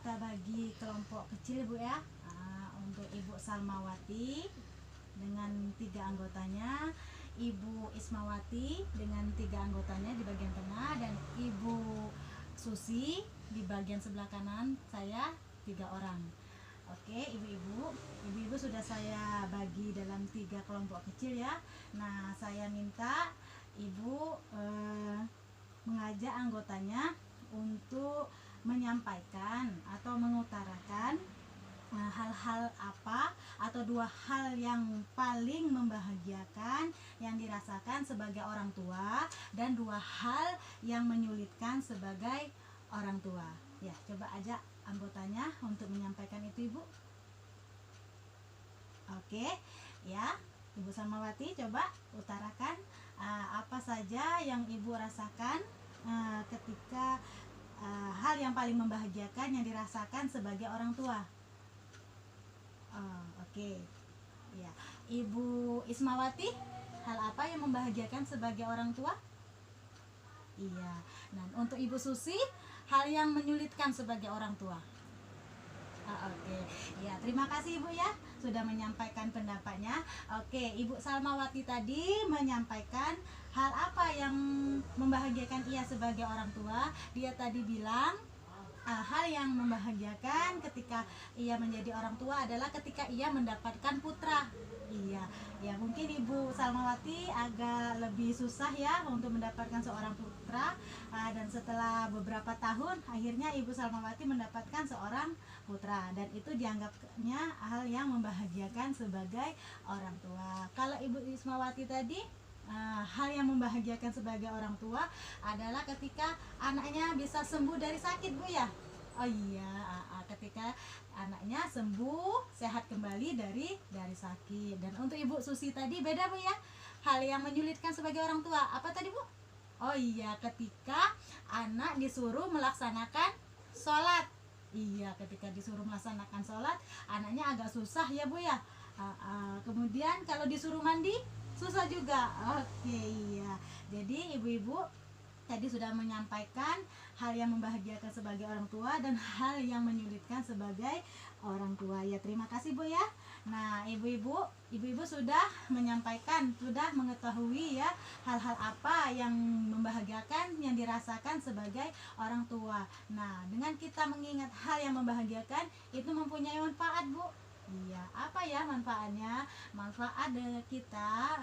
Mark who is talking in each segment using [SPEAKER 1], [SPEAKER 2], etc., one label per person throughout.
[SPEAKER 1] kita bagi kelompok kecil Bu ya. Untuk Ibu Salmawati dengan 3 anggotanya, Ibu Ismawati dengan 3 anggotanya di bagian tengah, dan Ibu Susi di bagian sebelah kanan saya 3 orang. Oke, ibu-ibu sudah saya bagi dalam 3 kelompok kecil ya. Nah, saya minta ibu mengajak anggotanya untuk menyampaikan atau mengutarakan hal-hal apa atau 2 hal yang paling membahagiakan yang dirasakan sebagai orang tua, dan 2 hal yang menyulitkan sebagai orang tua. Ya, coba ajak anggotanya untuk menyampaikan itu, Ibu. Oke, ya, Ibu Salmawati coba utarakan apa saja yang Ibu rasakan ketika hal yang paling membahagiakan yang dirasakan sebagai orang tua. Oke. Ya, Ibu Ismawati, hal apa yang membahagiakan sebagai orang tua? Iya. Nah, untuk Ibu Susi, hal yang menyulitkan sebagai orang tua. Oke. Ya, terima kasih Ibu ya sudah menyampaikan pendapatnya. Oke, Ibu Salmawati tadi menyampaikan hal apa yang membahagiakan ia sebagai orang tua. Dia tadi bilang hal yang membahagiakan ketika ia menjadi orang tua adalah ketika ia mendapatkan putra. Iya, ya mungkin Ibu Salmawati agak lebih susah ya untuk mendapatkan seorang putra, dan setelah beberapa tahun akhirnya Ibu Salmawati mendapatkan seorang putra, dan itu dianggapnya hal yang membahagiakan sebagai orang tua. Kalau Ibu Ismawati tadi, hal yang membahagiakan sebagai orang tua adalah ketika anaknya bisa sembuh dari sakit Bu ya. Oh iya, ketika anaknya sembuh, sehat kembali dari sakit. Dan untuk Ibu Susi tadi beda Bu ya, hal yang menyulitkan sebagai orang tua apa tadi Bu? Oh iya, ketika anak disuruh melaksanakan sholat. Iya, ketika disuruh melaksanakan sholat anaknya agak susah ya Bu ya. Kemudian kalau disuruh mandi susah juga. Oke, iya. Jadi ibu-ibu tadi sudah menyampaikan hal yang membahagiakan sebagai orang tua dan hal yang menyulitkan sebagai orang tua. Ya, terima kasih Bu ya. Nah, ibu-ibu sudah menyampaikan, sudah mengetahui ya hal-hal apa yang membahagiakan yang dirasakan sebagai orang tua. Nah, dengan kita mengingat hal yang membahagiakan itu mempunyai manfaat Bu. Iya, apa ya manfaatnya? Manfaat kita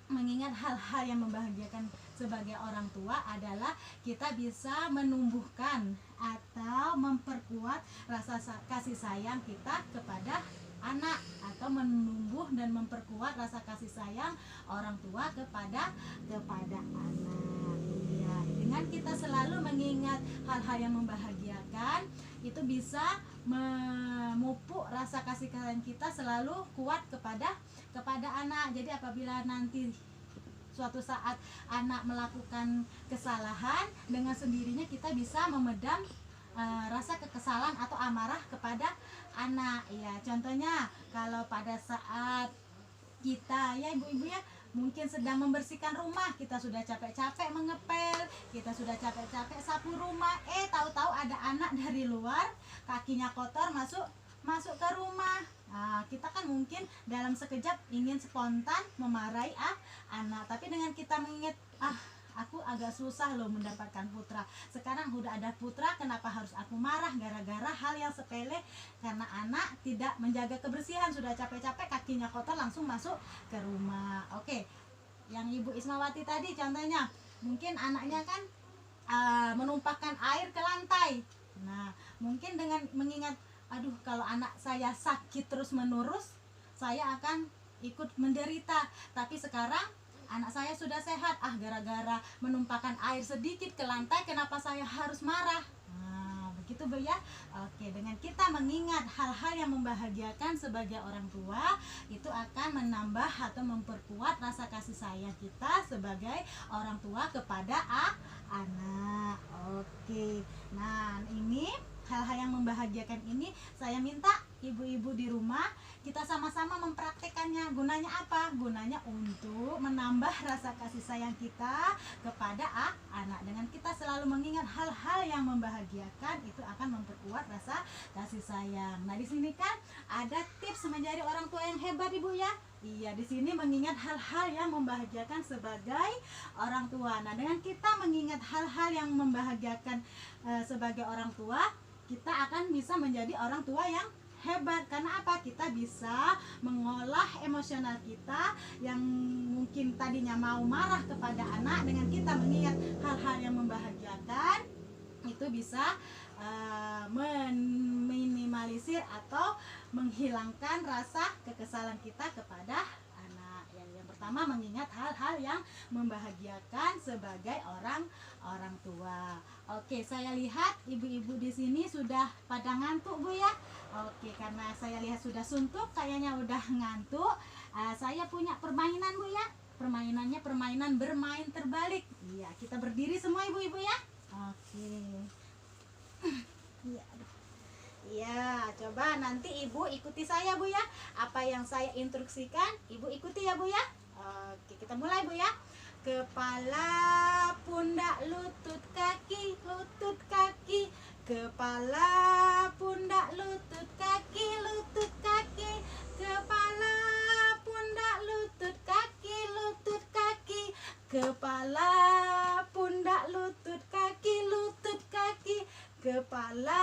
[SPEAKER 1] mengingat hal-hal yang membahagiakan sebagai orang tua adalah kita bisa menumbuhkan atau memperkuat rasa kasih sayang kita kepada anak, atau menumbuh dan memperkuat rasa kasih sayang orang tua kepada anak. Ya, dengan kita selalu mengingat hal-hal yang membahagiakan, itu bisa memupuk rasa kasih sayang kita selalu kuat kepada anak. Jadi apabila nanti suatu saat anak melakukan kesalahan, dengan sendirinya kita bisa memedam rasa kekesalan atau amarah kepada anak. Ya, contohnya kalau pada saat kita ya ibu-ibu ya mungkin sedang membersihkan rumah, kita sudah capek-capek mengepel, kita sudah capek-capek sapu rumah, tahu-tahu ada anak dari luar kakinya kotor masuk ke rumah. Kita kan mungkin dalam sekejap ingin spontan memarahi anak, tapi dengan kita mengingat aku agak susah loh mendapatkan putra, sekarang udah ada putra, kenapa harus aku marah gara-gara hal yang sepele, karena anak tidak menjaga kebersihan, sudah capek-capek kakinya kotor langsung masuk ke rumah. Oke, yang Ibu Ismawati tadi contohnya mungkin anaknya kan menumpahkan air ke lantai. Nah, mungkin dengan mengingat aduh kalau anak saya sakit terus menerus saya akan ikut menderita, tapi sekarang anak saya sudah sehat, gara-gara menumpahkan air sedikit ke lantai kenapa saya harus marah. Begitu Bu ya. Oke, dengan kita mengingat hal-hal yang membahagiakan sebagai orang tua, itu akan menambah atau memperkuat rasa kasih sayang kita sebagai orang tua kepada anak. Oke, nah ini hal-hal yang membahagiakan ini saya minta ibu-ibu di rumah kita sama-sama mempraktekannya. Gunanya apa? Gunanya untuk menambah rasa kasih sayang kita kepada anak. Dengan kita selalu mengingat hal-hal yang membahagiakan, itu akan memperkuat rasa kasih sayang. Nah, di sini kan ada tips menjadi orang tua yang hebat, Ibu ya. Iya, di sini mengingat hal-hal yang membahagiakan sebagai orang tua. Nah, dengan kita mengingat hal-hal yang membahagiakan sebagai orang tua, kita akan bisa menjadi orang tua yang hebat. Karena apa? Kita bisa mengolah emosional kita yang mungkin tadinya mau marah kepada anak. Dengan kita mengingat hal-hal yang membahagiakan, itu bisa meminimalisir atau menghilangkan rasa kekesalan kita kepada anak. Yang pertama, mengingat hal-hal yang membahagiakan sebagai orang tua. Oke, saya lihat ibu-ibu di sini sudah pada ngantuk, Bu ya. Oke, karena saya lihat sudah suntuk, kayaknya udah ngantuk. Saya punya permainan, Bu ya. Permainannya permainan bermain terbalik. Iya, kita berdiri semua ibu-ibu ya. Oke. Iya, coba nanti ibu ikuti saya, Bu ya. Apa yang saya instruksikan, ibu ikuti ya, Bu ya. Oke, kita mulai, Bu ya. Kepala, pundak, lutut, kaki, lutut, kaki. Kepala, pundak, lutut, kaki, lutut, kaki. Kepala, pundak, lutut, kaki, lutut, kaki. Kepala, pundak, lutut, kaki, lutut, kaki. Kepala,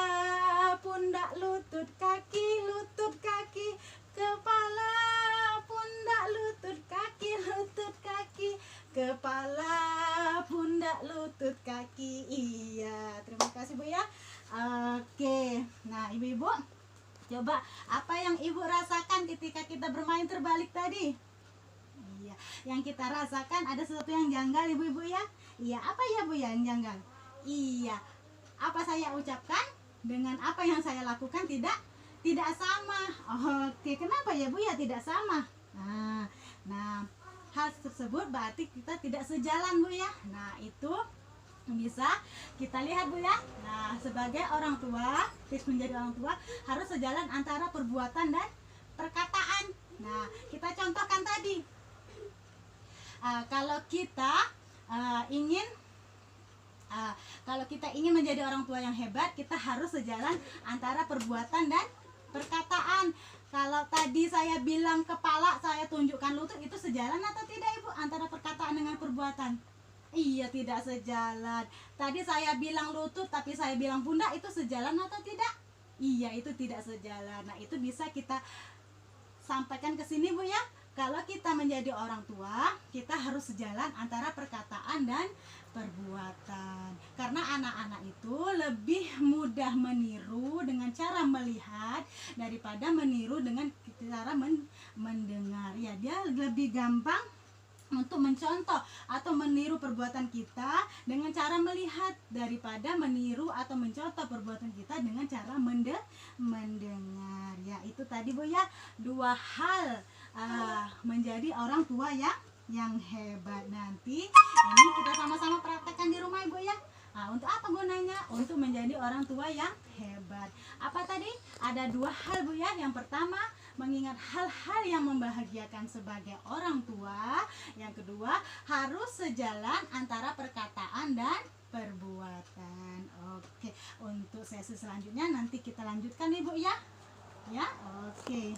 [SPEAKER 1] pundak, lutut, kaki, lutut, kaki. Kepala, pundak, lutut, kaki, lutut, kaki. Kepala, pundak, lutut, kaki. Iya, terima kasih, Bu ya. Oke, nah ibu-ibu, coba apa yang ibu rasakan ketika kita bermain terbalik tadi? Iya, yang kita rasakan ada sesuatu yang janggal, ibu-ibu ya. Iya, apa ya, Bu ya yang janggal? Iya, apa saya ucapkan dengan apa yang saya lakukan tidak sama. Oke, kenapa ya, Bu ya tidak sama? Nah, hal tersebut berarti kita tidak sejalan, Bu ya. Nah, itu bisa kita lihat, Bu ya. Nah, sebagai orang tua, tips menjadi orang tua harus sejalan antara perbuatan dan perkataan. Nah, kita contohkan tadi. Kalau kita ingin menjadi orang tua yang hebat, kita harus sejalan antara perbuatan dan perkataan. Kalau tadi saya bilang kepala, saya tunjukkan lutut, itu sejalan atau tidak, Ibu, antara perkataan dengan perbuatan? Iya, tidak sejalan. Tadi saya bilang lutut tapi saya bilang pundak, itu sejalan atau tidak? Iya, itu tidak sejalan. Nah, itu bisa kita sampaikan ke sini, Bu ya. Kalau kita menjadi orang tua, kita harus sejalan antara perkataan dan perbuatan. Karena anak-anak itu lebih mudah meniru dengan cara melihat daripada meniru dengan cara mendengar. Ya, dia lebih gampang untuk mencontoh atau meniru perbuatan kita dengan cara melihat daripada meniru atau mencontoh perbuatan kita dengan cara mendengar. Ya, itu tadi, Bu ya, dua hal menjadi orang tua yang hebat. Nanti ini kita sama-sama praktekkan di rumah, Ibu ya. Untuk apa gunanya? Untuk menjadi orang tua yang hebat. Apa tadi? Ada dua hal, Bu ya. Yang pertama, mengingat hal-hal yang membahagiakan sebagai orang tua. Yang kedua, harus sejalan antara perkataan dan perbuatan. Oke, untuk sesi selanjutnya nanti kita lanjutkan, Ibu ya. Ya, oke.